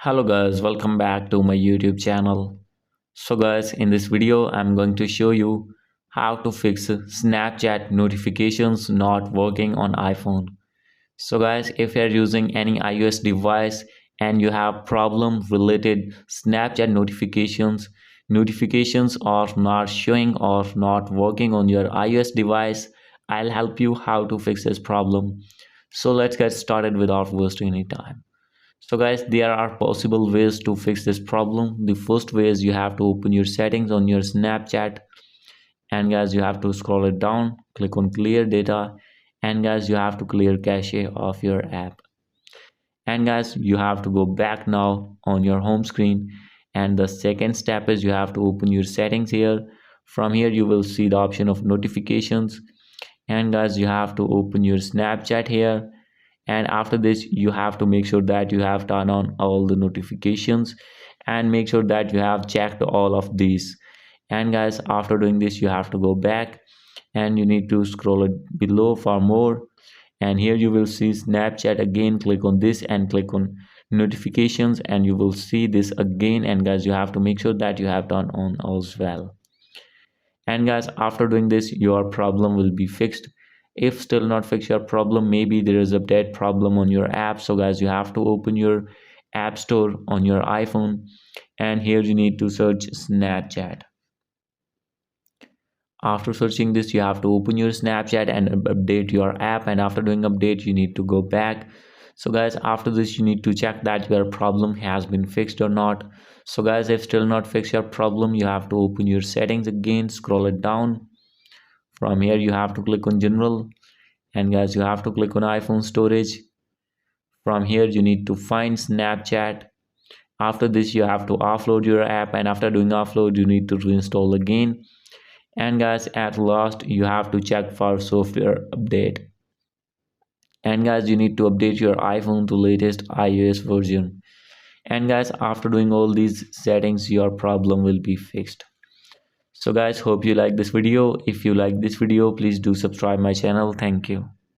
Hello guys, welcome back to my YouTube channel. So guys, in this video I'm going to show you how to fix Snapchat notifications not working on iPhone. So guys, if you're using any iOS device and you have problem related Snapchat notifications are not showing or not working on your iOS device, I'll help you how to fix this problem. So let's get started without wasting any time. So guys, there are possible ways to fix this problem. The first way is you have to open your settings on your Snapchat, and guys you have to scroll it down, click on clear data, and guys you have to clear cache of your app. And guys you have to go back now on your home screen, and the second step is you have to open your settings here. From here you will see the option of notifications, and guys you have to open your Snapchat here, and after this you have to make sure that you have turned on all the notifications and make sure that you have checked all of these. And guys after doing this you have to go back and you need to scroll it below for more, and here you will see Snapchat again. Click on this and click on notifications and you will see this again, and guys you have to make sure that you have turned on as well. And guys after doing this your problem will be fixed. If still not fix your problem, maybe there is update problem on your app. So guys you have to open your app store on your iPhone, and here you need to search Snapchat. After searching this you have to open your Snapchat and update your app, and after doing update you need to go back. So guys after this you need to check that your problem has been fixed or not. So guys if still not fix your problem, you have to open your settings again, scroll it down. From here you have to click on general, and guys you have to click on iPhone storage. From here you need to find Snapchat. After this you have to offload your app, and after doing offload you need to reinstall again. And guys at last you have to check for software update, and guys you need to update your iPhone to latest iOS version. And guys after doing all these settings your problem will be fixed. So guys, hope you like this video. If you like this video, please do subscribe my channel. Thank you.